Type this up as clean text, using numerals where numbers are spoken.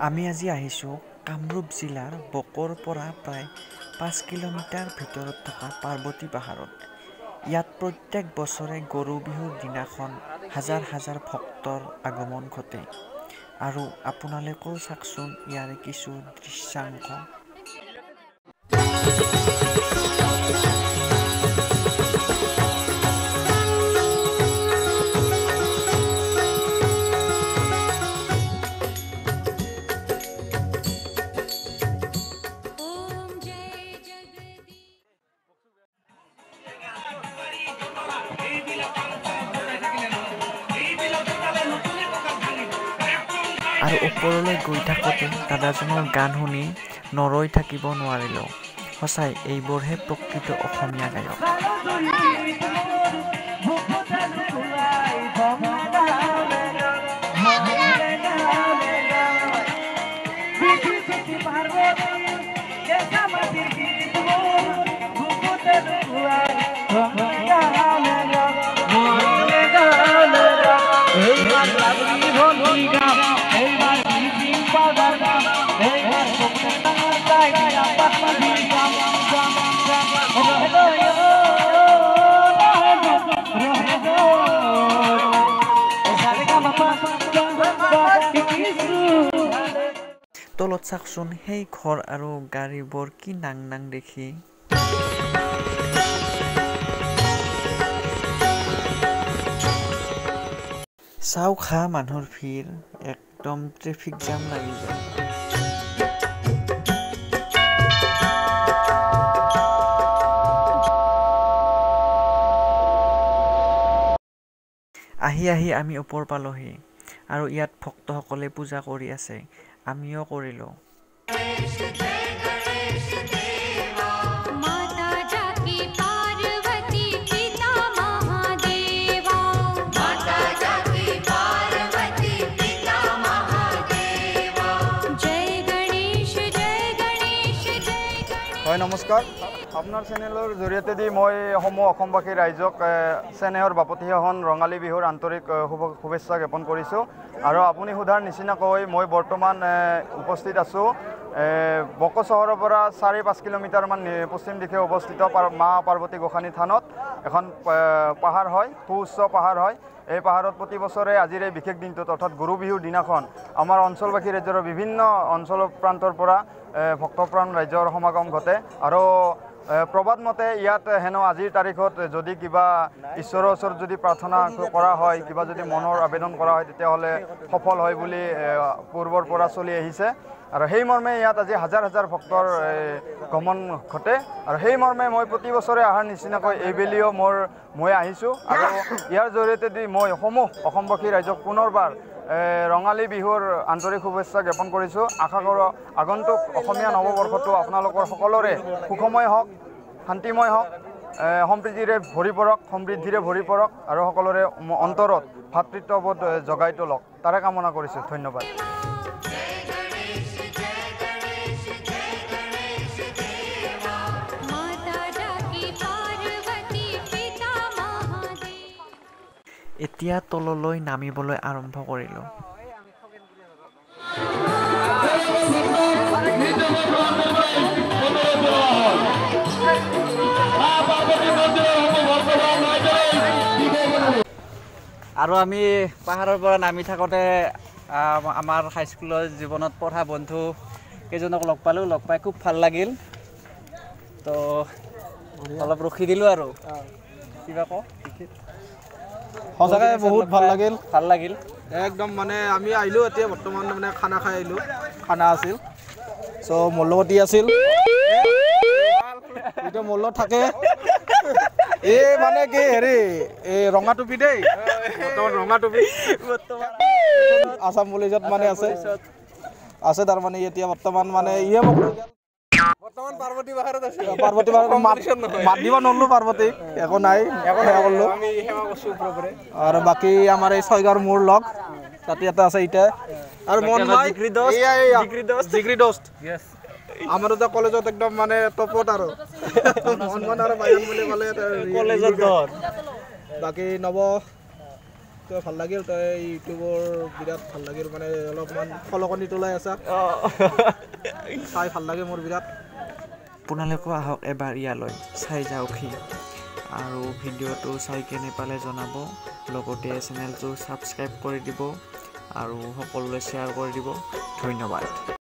আমি আজি আহিছোঁ কামৰূপ জিলাৰ বকৰ পৰা প্ৰায় 5 কিলোমিটাৰ ভিতৰত থকা পাৰ্বতী পাহাৰত। ইয়াত প্ৰত্যেক বছৰে গৰু বিহুৰ দিনাখন হাজাৰ হাজাৰ ভক্তৰ আগমন ঘটে। আৰু আপোনালোকেও চাওকচোন ইয়াৰে কিছু দৃশ্যাংশ। আৰু ওপৰলৈ গৈ থাকোঁতে দাদাজনৰ গান শুনি নৰৈ থাকিব নোৱাৰিলোঁ। সঁচাই এইবোৰহে প্ৰকৃত অসমীয়া গায়ক। তলত চাওকচোন সেই ঘৰ আৰু গাড়ীবোৰ কি নাং নাং দেখি। চাওক হা মানুহৰ ভিৰ, একদম ট্ৰেফিক জাম লাগি যায়। আহি আহি আমি ওপৰ পালোহি আৰু ইয়াত ভক্তসকলে পূজা কৰি আছে। আমিও কৰিলোঁ। হয় নমস্কাৰ, আপোনাৰ চেনেলৰ জৰিয়তে দি মই অসমবাসী ৰাইজক চেনেহৰ বাপতিসাহোন ৰঙালী বিহুৰ আন্তৰিক শুভেচ্ছা জ্ঞাপন কৰিছোঁ। আৰু আপুনি সোধাৰ নিচিনাকৈ মই বৰ্তমান উপস্থিত আছোঁ বক চহৰৰ পৰা 4-5 কিলোমিটাৰমান পশ্চিম দিশে অৱস্থিত মা পাৰ্বতী গোসানী থানত। এখন পাহাৰ হয়, সুউচ্চ পাহাৰ হয়। এই পাহাৰত প্ৰতি বছৰে আজিৰ এই বিশেষ দিনটোত অৰ্থাৎ গৰু বিহুৰ দিনাখন আমাৰ অঞ্চলবাসী ৰাজ্যৰ বিভিন্ন অঞ্চল প্ৰান্তৰ পৰা ভক্তপ্ৰাণ ৰাইজৰ সমাগম ঘটে। আৰু প্ৰবাদ মতে ইয়াত হেনো আজিৰ তাৰিখত যদি কিবা ঈশ্বৰৰ ওচৰত যদি প্ৰাৰ্থনা কৰা হয়, কিবা যদি মনৰ আবেদন কৰা হয়, তেতিয়াহ'লে সফল হয় বুলি পূৰ্বৰ পৰা চলি আহিছে। আৰু সেই মৰ্মে ইয়াত আজি হাজাৰ হাজাৰ ভক্তৰ গমন ঘটে। আৰু সেই মৰ্মে মই প্ৰতি বছৰে অহাৰ নিচিনাকৈ এইবেলিও মই আহিছোঁ। আৰু ইয়াৰ জৰিয়তে দি মই অসমবাসী ৰাইজক পুনৰবাৰ ৰঙালী বিহুৰ আন্তৰিক শুভেচ্ছা জ্ঞাপন কৰিছোঁ। আশা কৰোঁ আগন্তুক অসমীয়া নৱবৰ্ষটো আপোনালোকৰ সকলোৰে সুখময় হওক, শান্তিময় হওক, সম্প্ৰীতিৰে ভৰি পৰক, সমৃদ্ধিৰে ভৰি পৰক আৰু সকলোৰে অন্তৰত ভাতৃত্ববোধ জগাই তোলক, তাৰে কামনা কৰিছোঁ। ধন্যবাদ। এতিয়া তললৈ নামিবলৈ আৰম্ভ কৰিলোঁ। আৰু আমি পাহাৰৰ পৰা নামি থাকোঁতে আমাৰ হাইস্কুলৰ জীৱনত পঢ়া বন্ধু কেইজনক লগ পালোঁ। লগ পাই খুব ভাল লাগিল। তো অলপ ৰখি দিলোঁ আৰু কিবা কওঁ। সঁচাকৈ বহুত ভাল লাগিল একদম। মানে আমি আহিলোঁ এতিয়া বৰ্তমান মানে খানা খাই আহিলোঁ। খানা আছিল, চ' মোৰ লগত আছিল, এতিয়া মোৰ লগত থাকে। এই মানে কি হেৰি এই ৰঙা টুপি দেই, বৰ্তমান ৰঙা টুপি আছাম পুলিচত মানে আছে তাৰমানে এতিয়া বৰ্তমান মানে ইয়ে মোক বৰ্তমান পাৰ্বতী পাহাৰত আছে। পাৰ্বতী পাহাৰত মাত দিব নোৱাৰিলোঁ পাৰ্বতীক, একো নাই, সেৱা কৰিলোঁ আৰু বাকী আমাৰ এই ছয়গাঁৱৰ মোৰ লগ তাতে এটা আছে এতিয়া। আৰু মন জিগ্ৰী দোস্ত আমাৰ এটা কলেজত একদম মানে টপত আৰু মন আৰু বায়ন বুলি ক'লে কলেজত। বাকী তই ভাল লাগিল তই ইউটিউবৰ বিৰাট ভাল লাগিল মানে অলপমান ফলকনি তোলাই আছা চাই ভাল লাগে মোৰ বিৰাট আপোনালোকো আহক এবাৰ ইয়ালৈ চাই যাওকহি আৰু ভিডিঅ'টো চাই কেনে পালে জনাব লগতে চেনেলটো ছাবস্ক্ৰাইব কৰি দিব আৰু সকলোলৈ শ্বেয়াৰ কৰি দিব ধন্যবাদ